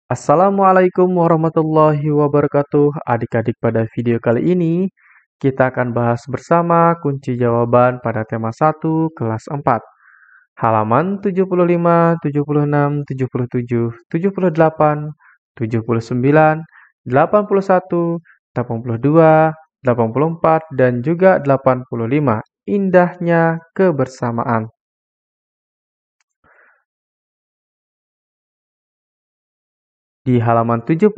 Assalamualaikum warahmatullahi wabarakatuh. Adik-adik, pada video kali ini kita akan bahas bersama kunci jawaban pada tema 1 kelas 4. Halaman 75, 76, 77, 78, 79, 81, 82, 84, dan juga 85. Indahnya kebersamaan. Di halaman 75,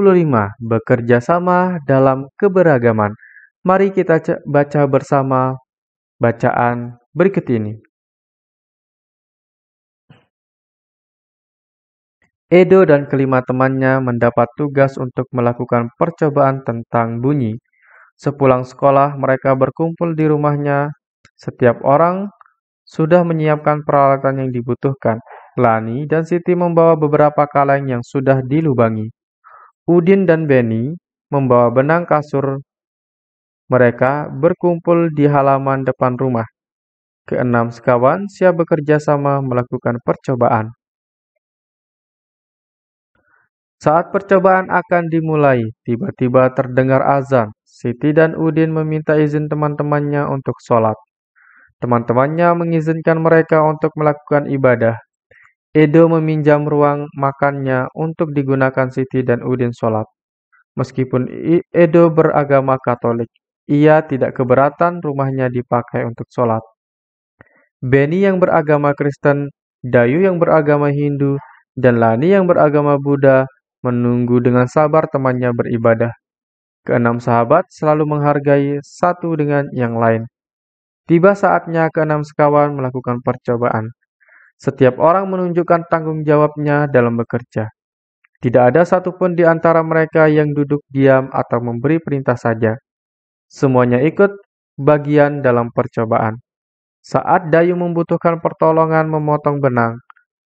bekerja sama dalam keberagaman. Mari kita baca bersama bacaan berikut ini. Edo dan kelima temannya mendapat tugas untuk melakukan percobaan tentang bunyi. Sepulang sekolah, mereka berkumpul di rumahnya. Setiap orang sudah menyiapkan peralatan yang dibutuhkan. Lani dan Siti membawa beberapa kaleng yang sudah dilubangi. Udin dan Beni membawa benang kasur. Mereka berkumpul di halaman depan rumah. Keenam sekawan siap bekerja sama melakukan percobaan. Saat percobaan akan dimulai, tiba-tiba terdengar azan. Siti dan Udin meminta izin teman-temannya untuk sholat. Teman-temannya mengizinkan mereka untuk melakukan ibadah. Edo meminjam ruang makannya untuk digunakan Siti dan Udin sholat. Meskipun Edo beragama Katolik, ia tidak keberatan rumahnya dipakai untuk sholat. Beni yang beragama Kristen, Dayu yang beragama Hindu, dan Lani yang beragama Buddha menunggu dengan sabar temannya beribadah. Keenam sahabat selalu menghargai satu dengan yang lain. Tiba saatnya keenam sekawan melakukan percobaan. Setiap orang menunjukkan tanggung jawabnya dalam bekerja. Tidak ada satupun di antara mereka yang duduk diam atau memberi perintah saja. Semuanya ikut bagian dalam percobaan. Saat Dayu membutuhkan pertolongan memotong benang,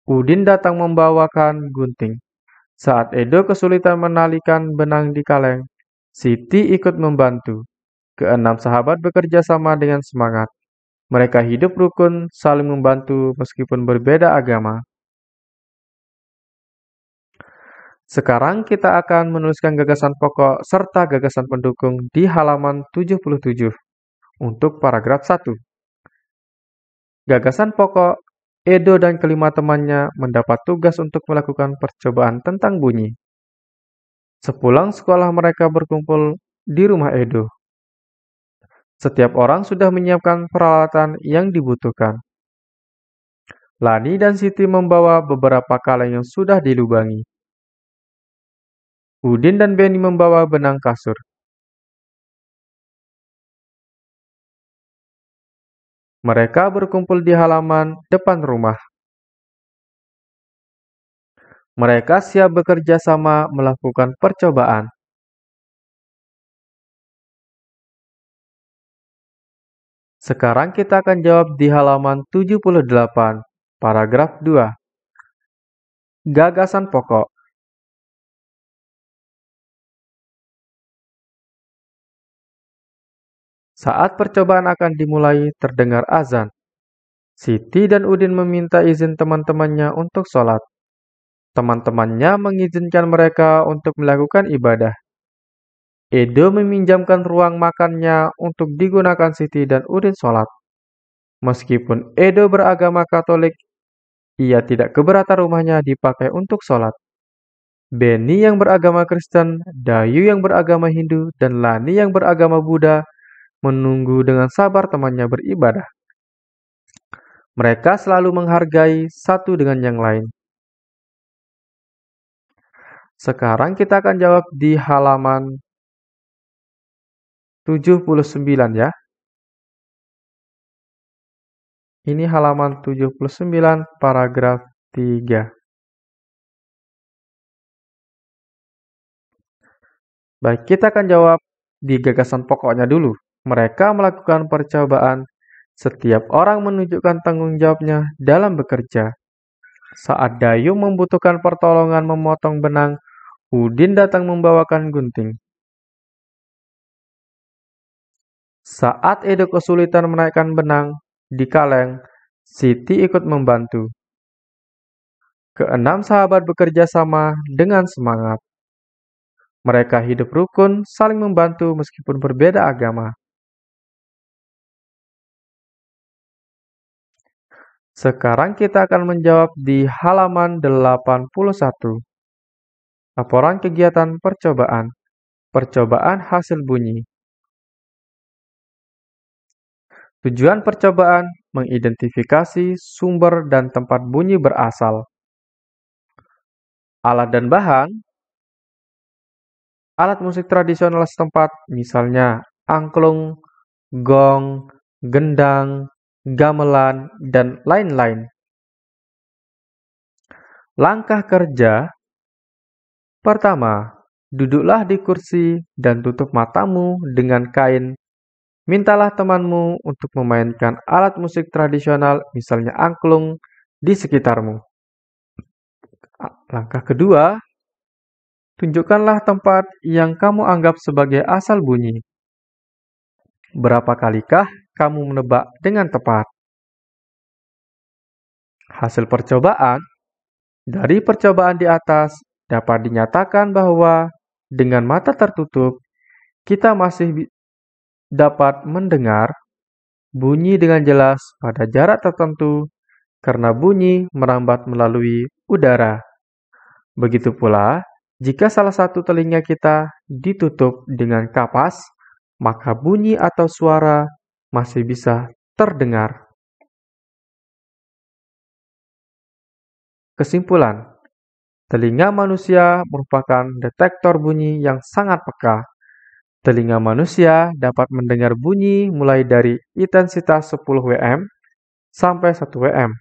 Udin datang membawakan gunting. Saat Edo kesulitan menalikan benang di kaleng, Siti ikut membantu. Keenam sahabat bekerja sama dengan semangat. Mereka hidup rukun, saling membantu meskipun berbeda agama. Sekarang kita akan menuliskan gagasan pokok serta gagasan pendukung di halaman 77 untuk paragraf 1. Gagasan pokok, Edo dan kelima temannya mendapat tugas untuk melakukan percobaan tentang bunyi. Sepulang sekolah mereka berkumpul di rumah Edo. Setiap orang sudah menyiapkan peralatan yang dibutuhkan. Lani dan Siti membawa beberapa kaleng yang sudah dilubangi. Udin dan Beni membawa benang kasur. Mereka berkumpul di halaman depan rumah. Mereka siap bekerja sama melakukan percobaan. Sekarang kita akan jawab di halaman 78, paragraf 2. Gagasan pokok. Saat percobaan akan dimulai, terdengar azan. Siti dan Udin meminta izin teman-temannya untuk sholat. Teman-temannya mengizinkan mereka untuk melakukan ibadah. Edo meminjamkan ruang makannya untuk digunakan Siti dan Udin sholat. Meskipun Edo beragama Katolik, ia tidak keberatan rumahnya dipakai untuk sholat. Beni yang beragama Kristen, Dayu yang beragama Hindu, dan Lani yang beragama Buddha menunggu dengan sabar temannya beribadah. Mereka selalu menghargai satu dengan yang lain. Sekarang kita akan jawab di halaman 79 ya. Ini halaman 79 paragraf 3. Baik, kita akan jawab di gagasan pokoknya dulu. Mereka melakukan percobaan. Setiap orang menunjukkan tanggung jawabnya dalam bekerja. Saat Dayu membutuhkan pertolongan memotong benang, Udin datang membawakan gunting. Saat Edo kesulitan menaikkan benang di kaleng, Siti ikut membantu. Keenam sahabat bekerja sama dengan semangat. Mereka hidup rukun, saling membantu meskipun berbeda agama. Sekarang kita akan menjawab di halaman 81. Laporan kegiatan percobaan. Percobaan hasil bunyi. Tujuan percobaan mengidentifikasi sumber dan tempat bunyi berasal. Alat dan bahan. Alat musik tradisional setempat, misalnya angklung, gong, gendang, gamelan, dan lain-lain. Langkah kerja. Pertama, duduklah di kursi dan tutup matamu dengan kain. Mintalah temanmu untuk memainkan alat musik tradisional, misalnya angklung, di sekitarmu. Langkah kedua, tunjukkanlah tempat yang kamu anggap sebagai asal bunyi. Berapa kalikah kamu menebak dengan tepat? Hasil percobaan. Dari percobaan di atas, dapat dinyatakan bahwa dengan mata tertutup, kita masih dapat mendengar bunyi dengan jelas pada jarak tertentu karena bunyi merambat melalui udara. Begitu pula, jika salah satu telinga kita ditutup dengan kapas, maka bunyi atau suara masih bisa terdengar. Kesimpulan, telinga manusia merupakan detektor bunyi yang sangat peka. Telinga manusia dapat mendengar bunyi mulai dari intensitas 10 Wm sampai 1 Wm.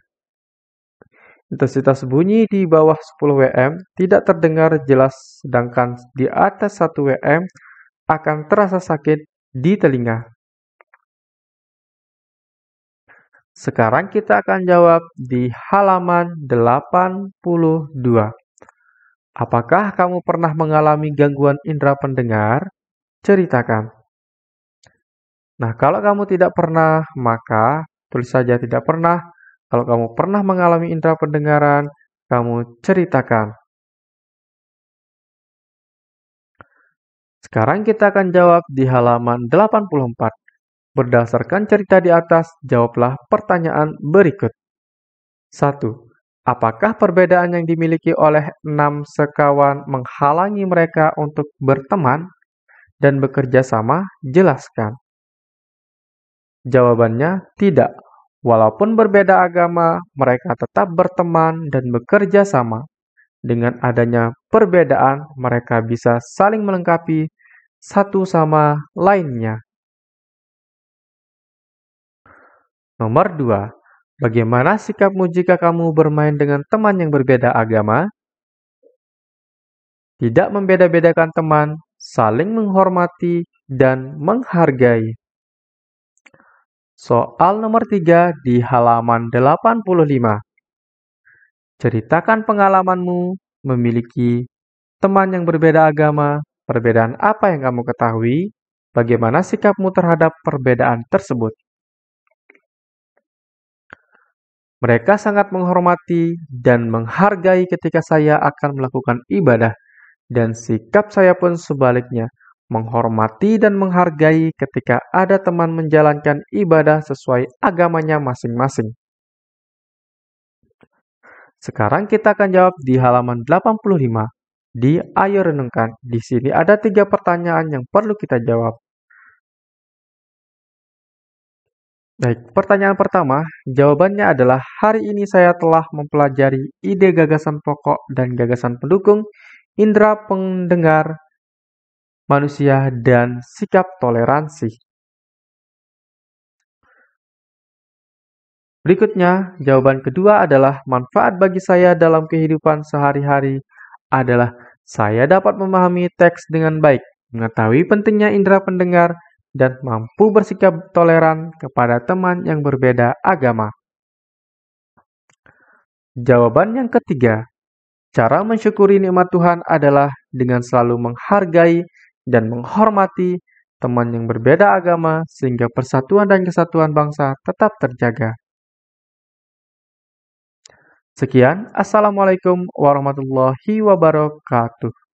Intensitas bunyi di bawah 10 Wm tidak terdengar jelas, sedangkan di atas 1 Wm akan terasa sakit di telinga. Sekarang kita akan jawab di halaman 82. Apakah kamu pernah mengalami gangguan indera pendengar? Ceritakan. Nah, kalau kamu tidak pernah, maka tulis saja tidak pernah. Kalau kamu pernah mengalami indera pendengaran, kamu ceritakan. Sekarang kita akan jawab di halaman 84. Berdasarkan cerita di atas, jawablah pertanyaan berikut. 1. Apakah perbedaan yang dimiliki oleh 6 sekawan menghalangi mereka untuk berteman dan bekerja sama? Jelaskan. Jawabannya tidak. Walaupun berbeda agama, mereka tetap berteman dan bekerja sama. Dengan adanya perbedaan, mereka bisa saling melengkapi satu sama lainnya. Nomor 2. Bagaimana sikapmu jika kamu bermain dengan teman yang berbeda agama? Tidak membeda-bedakan teman, saling menghormati dan menghargai. Soal nomor 3 di halaman 85. Ceritakan pengalamanmu memiliki teman yang berbeda agama. Perbedaan apa yang kamu ketahui? Bagaimana sikapmu terhadap perbedaan tersebut? Mereka sangat menghormati dan menghargai ketika saya akan melakukan ibadah, dan sikap saya pun sebaliknya, menghormati dan menghargai ketika ada teman menjalankan ibadah sesuai agamanya masing-masing. Sekarang kita akan jawab di halaman 85. Di Ayo Renungkan, di sini ada 3 pertanyaan yang perlu kita jawab. Baik, pertanyaan pertama, jawabannya adalah hari ini saya telah mempelajari ide gagasan pokok dan gagasan pendukung, indera pendengar manusia, dan sikap toleransi. Berikutnya, jawaban kedua adalah manfaat bagi saya dalam kehidupan sehari-hari adalah saya dapat memahami teks dengan baik, mengetahui pentingnya indera pendengar, dan mampu bersikap toleran kepada teman yang berbeda agama. Jawaban yang ketiga, cara mensyukuri nikmat Tuhan adalah dengan selalu menghargai dan menghormati teman yang berbeda agama sehingga persatuan dan kesatuan bangsa tetap terjaga. Sekian, Assalamualaikum warahmatullahi wabarakatuh.